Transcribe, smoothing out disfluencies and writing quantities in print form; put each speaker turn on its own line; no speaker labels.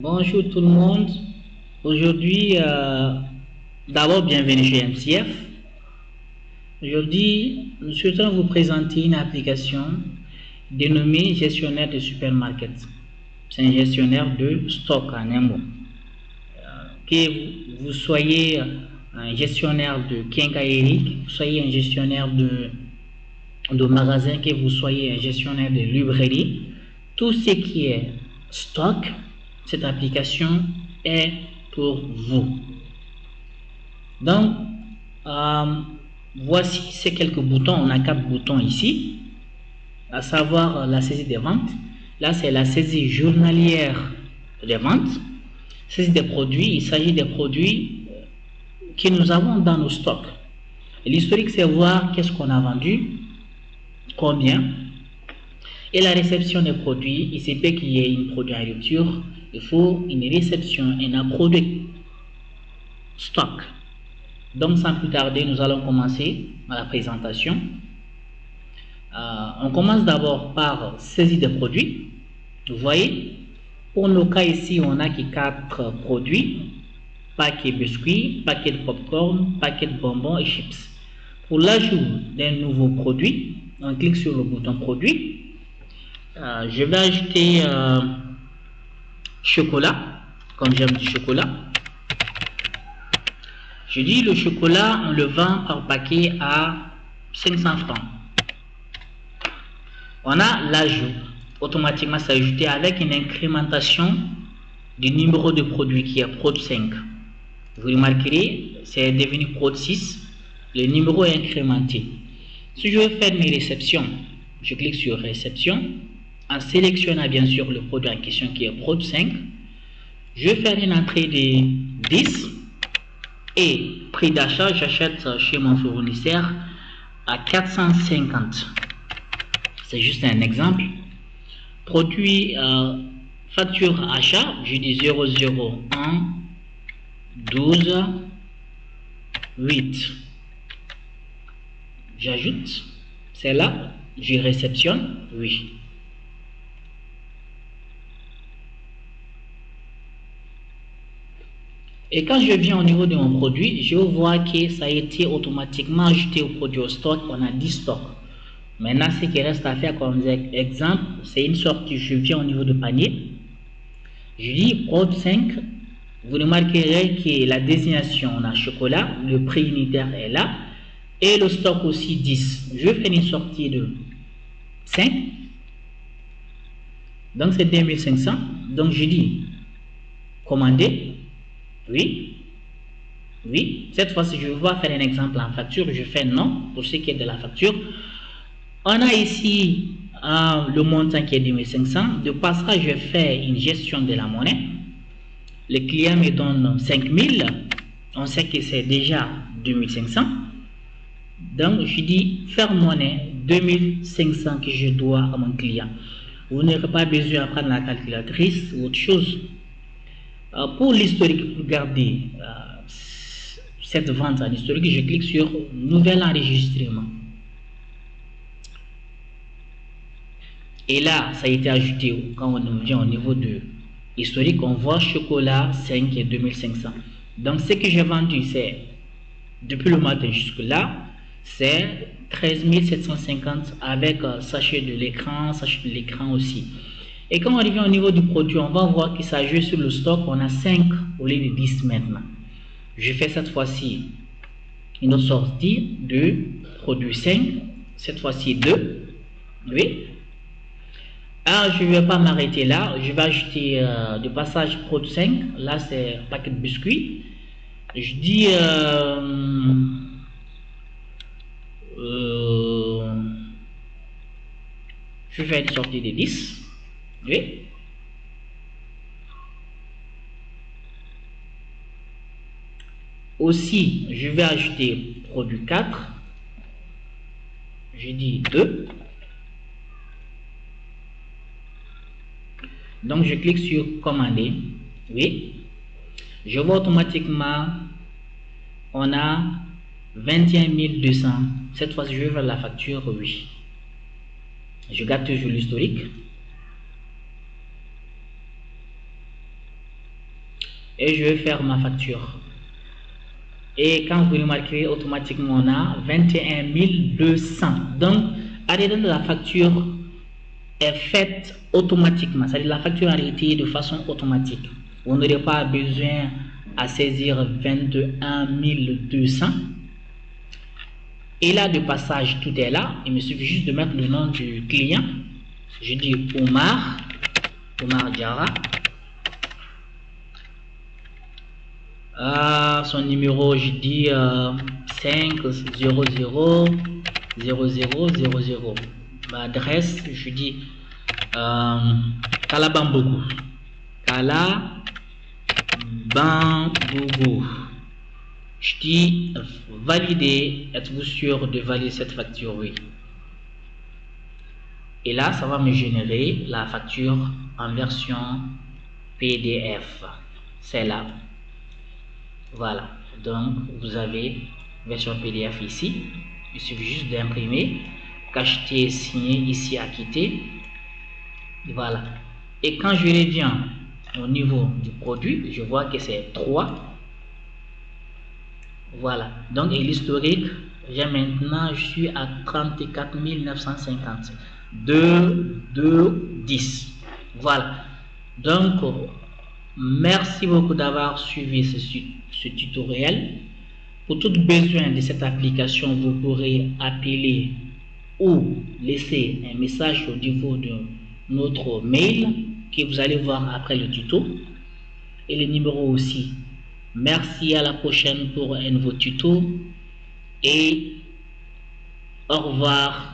Bonjour tout le monde. Aujourd'hui, d'abord bienvenue chez MCF. Aujourd'hui, nous souhaitons vous présenter une application dénommée gestionnaire de supermarket. C'est un gestionnaire de stock en un mot. Que vous soyez un gestionnaire de quincaillerie, que vous soyez un gestionnaire de magasin, que vous soyez un gestionnaire de librairie, tout ce qui est stock, cette application est pour vous. Donc, voici ces quelques boutons. On a 4 boutons ici, à savoir la saisie des ventes. Là, c'est la saisie journalière des ventes. Saisie des produits, il s'agit des produits que nous avons dans nos stocks. L'historique, c'est voir qu'est-ce qu'on a vendu, combien. Et la réception des produits, il se peut qu'il y ait un produit en rupture, il faut une réception et un produit stock. Donc sans plus tarder, nous allons commencer la présentation. On commence d'abord par saisie des produits. Vous voyez, pour nos cas ici, on a 4 produits: paquet biscuits, paquet de popcorn, paquet de bonbons et chips. Pour l'ajout d'un nouveau produit, on clique sur le bouton produit. Je vais ajouter chocolat, comme j'aime du chocolat. Je dis le chocolat, on le vend par paquet à 500 francs. On a l'ajout, automatiquement s'ajouter avec une incrémentation du numéro de produit qui est prod 5. Vous remarquerez, c'est devenu prod 6. Le numéro est incrémenté. Si je veux faire mes réceptions, je clique sur réception. En sélectionnant bien sûr le produit en question qui est prod 5, je vais faire une entrée de 10 et prix d'achat, j'achète chez mon fournisseur à 450. C'est juste un exemple. Produit facture achat, je dis 001 12 8. J'ajoute, c'est là, je réceptionne, oui. Et quand je viens au niveau de mon produit, je vois que ça a été automatiquement ajouté au produit au stock. On a 10 stocks. Maintenant, ce qui reste à faire comme exemple, c'est une sortie. Je viens au niveau de panier. Je dis prod 5. Vous remarquerez que la désignation, on a chocolat. Le prix unitaire est là. Et le stock aussi 10. Je fais une sortie de 5. Donc, c'est 2500. Donc, je dis commander. Oui, oui. Cette fois-ci, je vais faire un exemple en facture. Je fais non pour ce qui est de la facture. On a ici le montant qui est 2500. De passage, je fais une gestion de la monnaie. Le client me donne 5000. On sait que c'est déjà 2500. Donc, je dis faire monnaie 2500 que je dois à mon client. Vous n'aurez pas besoin de prendre la calculatrice ou autre chose. Pour l'historique, pour garder cette vente en historique, je clique sur nouvel enregistrement. Et là, ça a été ajouté. Quand on vient au niveau de historique, on voit chocolat 5 et 2500. Donc, ce que j'ai vendu, c'est depuis le matin jusque là, c'est 13 750 avec sachet de l'écran aussi. Et quand on revient au niveau du produit, on va voir qu'il s'agit sur le stock, on a 5 au lieu de 10 maintenant. Je fais cette fois-ci une autre sortie de produit 5, cette fois-ci 2. Oui. Alors, je ne vais pas m'arrêter là, je vais ajouter de passage produit 5. Là, c'est paquet de biscuits. Je dis je fais une sortie de 10. Oui. Aussi, je vais ajouter produit 4. Je dis 2. Donc, je clique sur commander. Oui. Je vois automatiquement, on a 21 200. Cette fois-ci, je vais vers la facture, oui. Je garde toujours l'historique. et je vais faire ma facture. Et quand vous remarquerez, automatiquement, on a 21 200. Donc, adhérent de la facture est faite automatiquement. C'est-à-dire la facture est réalité de façon automatique. Vous n'aurez pas besoin à saisir 21 200. Et là, de passage, tout est là. Il me suffit juste de mettre le nom du client. Je dis Omar Diarra. Son numéro, je dis 500 0000. L'adresse, je dis Kalabambougou. Je dis valider. Êtes-vous sûr de valider cette facture? Oui. Et là, ça va me générer la facture en version PDF. C'est là. Voilà. Donc, vous avez version PDF ici. Il suffit juste d'imprimer, cacheter, signer ici à quitter. Voilà. Et quand je reviens au niveau du produit, je vois que c'est 3. Voilà. Donc, et l'historique, j'ai maintenant, je suis à 34 950. 10. Voilà. Donc, merci beaucoup d'avoir suivi ce tutoriel. Pour tout besoin de cette application, vous pourrez appeler ou laisser un message au niveau de notre mail que vous allez voir après le tuto. Et le numéro aussi. Merci, à la prochaine pour un nouveau tuto. Et au revoir.